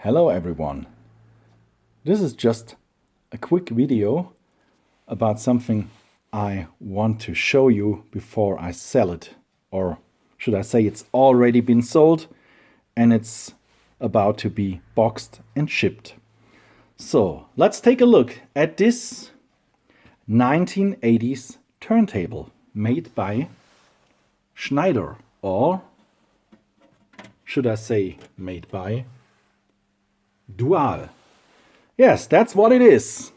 Hello everyone. This is just a quick video about something I want to show you before I sell it. Or should I say it's already been sold and it's about to be boxed and shipped. So let's take a look at this 1980s turntable made by SCHNEIDER, or should I say made by Dual. Yes, that's what it is.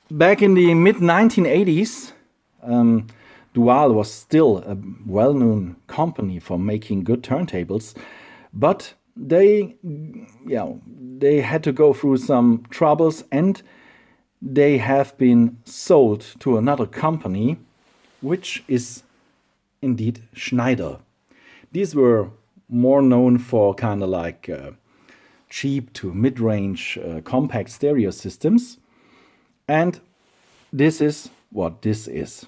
Back in the mid-1980s, Dual was still a well-known company for making good turntables, but they had to go through some troubles, and they have been sold to another company, which is indeed SCHNEIDER. These were more known for kind of like cheap to mid-range compact stereo systems, and this is what this is.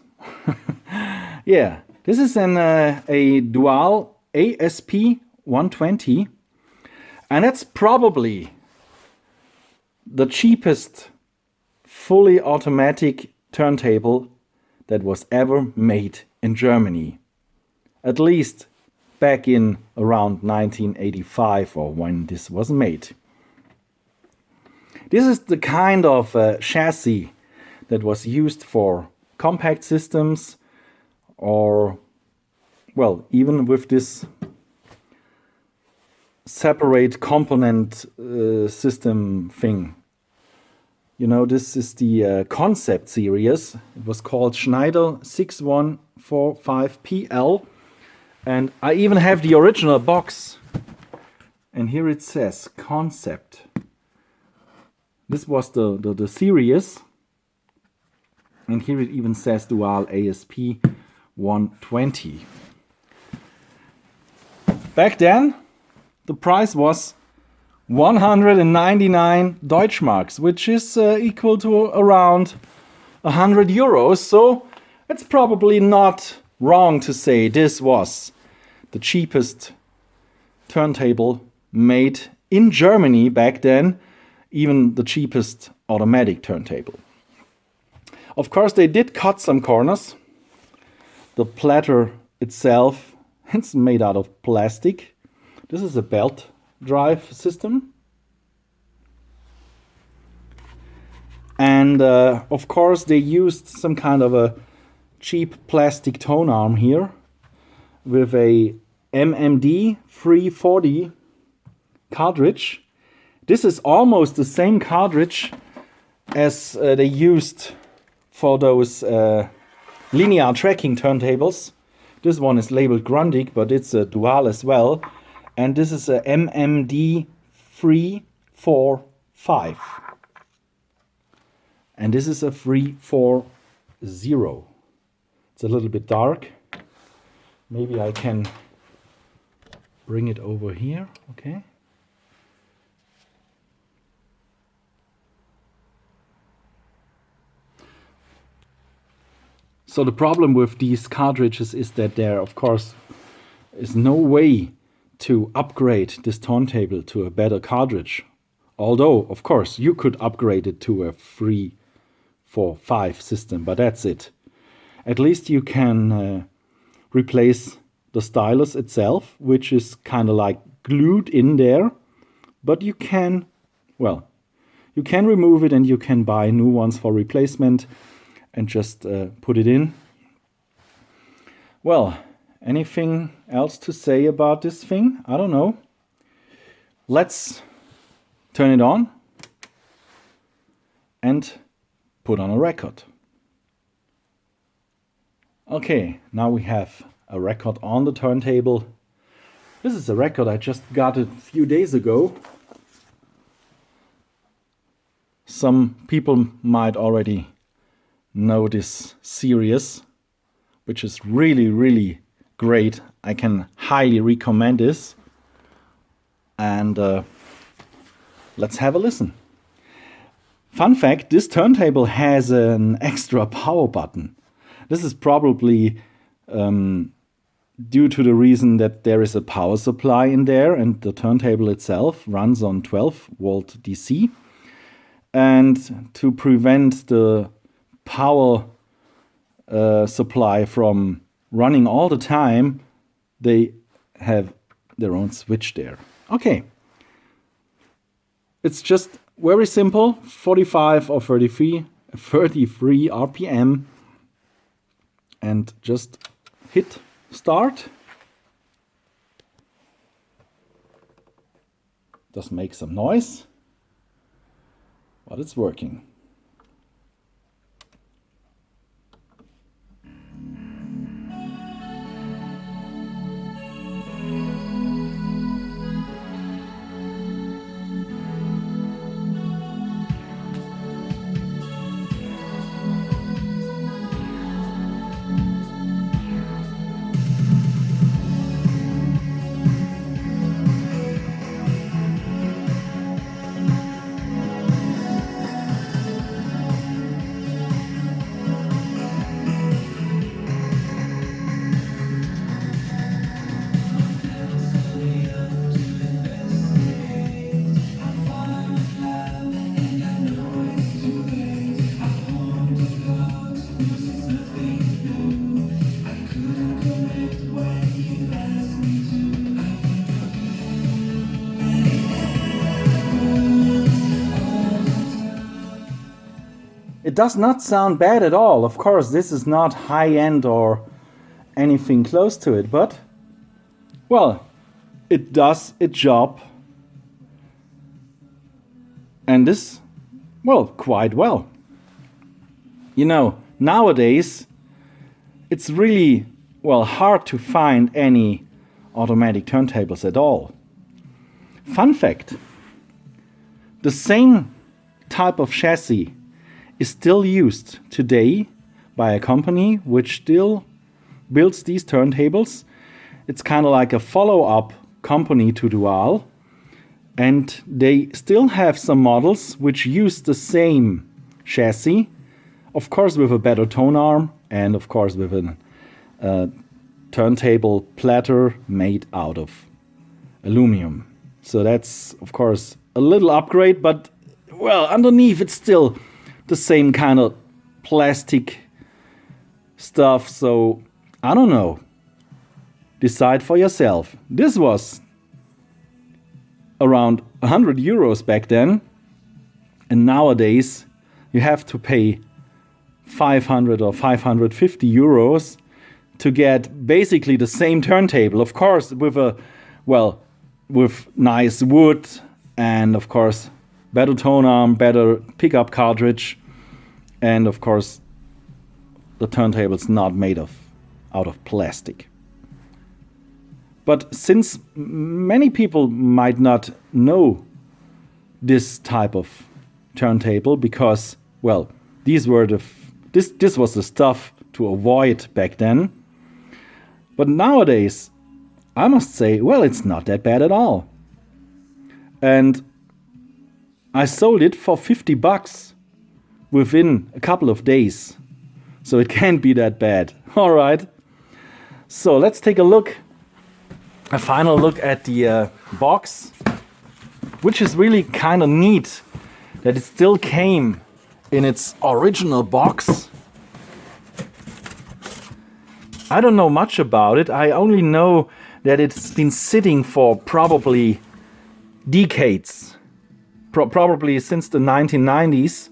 Yeah, this is a Dual ASP 120, and that's probably the cheapest fully automatic turntable that was ever made in Germany, at least back in around 1985 or when this was made. This is the kind of chassis that was used for compact systems, or well, even with this separate component system thing. You know, this is the concept series. It was called SCHNEIDER 6145PL. And I even have the original box. And here it says concept. This was the series. And here it even says Dual ASP 120. Back then, the price was 199 Deutschmarks, which is equal to around 100 euros. So it's probably not wrong to say this was the cheapest turntable made in Germany back then, even the cheapest automatic turntable. Of course, they did cut some corners. The platter itself, it's made out of plastic. This is a belt drive system. And of course, they used some kind of a cheap plastic tone arm here with a MMD 340 cartridge. This is almost the same cartridge as they used for those linear tracking turntables. This one is labeled Grundig, but it's a Dual as well. And this is a MMD 345. And this is a 340. It's a little bit dark. Maybe I can bring it over here. Okay. So the problem with these cartridges is that there, of course, is no way to upgrade this turntable to a better cartridge. Although, of course, you could upgrade it to a 345 system, but that's it. At least you can replace the stylus itself, which is kind of like glued in there. But you can, well, you can remove it and you can buy new ones for replacement and just put it in. Well, anything else to say about this thing? I don't know. Let's turn it on and put on a record. Okay, now we have a record on the turntable. This is a record I just got a few days ago. Some people might already know this series, which is really, really great. I can highly recommend this. And let's have a listen. Fun fact, this turntable has an extra power button. This is probably due to the reason that there is a power supply in there and the turntable itself runs on 12-volt DC. And to prevent the power supply from running all the time, they have their own switch there. Okay. It's just very simple, 45 or 33 RPM, and just hit start. Does make some noise, but it's working. It does not sound bad at all. Of course, this is not high-end or anything close to it, but, well, it does its job. And this, well, quite well. You know, nowadays, it's really, well, hard to find any automatic turntables at all. Fun fact, the same type of chassis is still used today by a company which still builds these turntables. It's kind of like a follow-up company to Dual, and they still have some models which use the same chassis, of course with a better tone arm and of course with a turntable platter made out of aluminum. So that's of course a little upgrade, but well, underneath it's still the same kind of plastic stuff, so I don't know. Decide for yourself. This was around 100 euros back then, and nowadays you have to pay 500 or 550 euros to get basically the same turntable. Of course, with with nice wood and of course better tone arm, better pickup cartridge, and of course the turntable's not made out of plastic. But since many people might not know this type of turntable because, well, these were this was the stuff to avoid back then. But nowadays, I must say, well, it's not that bad at all. And I sold it for 50 bucks within a couple of days. So it can't be that bad. All right. So let's take a final look at the box, which is really kind of neat that it still came in its original box. I don't know much about it. I only know that it's been sitting for probably decades. Probably since the 1990s,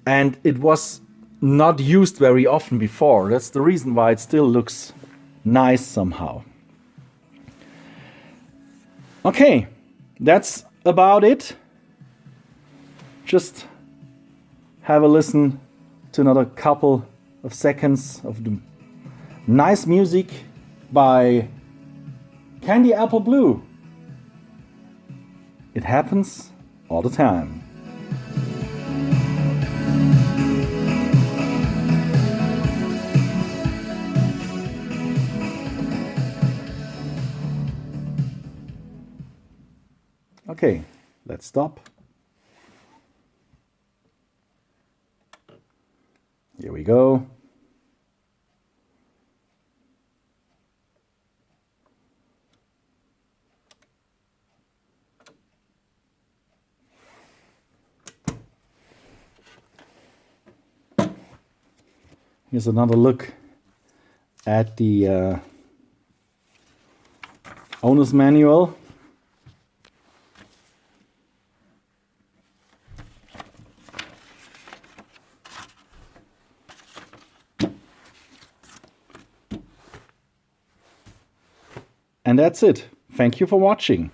and it was not used very often before. That's the reason why it still looks nice somehow. Okay, that's about it. Just have a listen to another couple of seconds of the nice music by Candy Apple Blue. It happens all the time. Okay, let's stop. Here we go. Here's another look at the owner's manual. And that's it. Thank you for watching.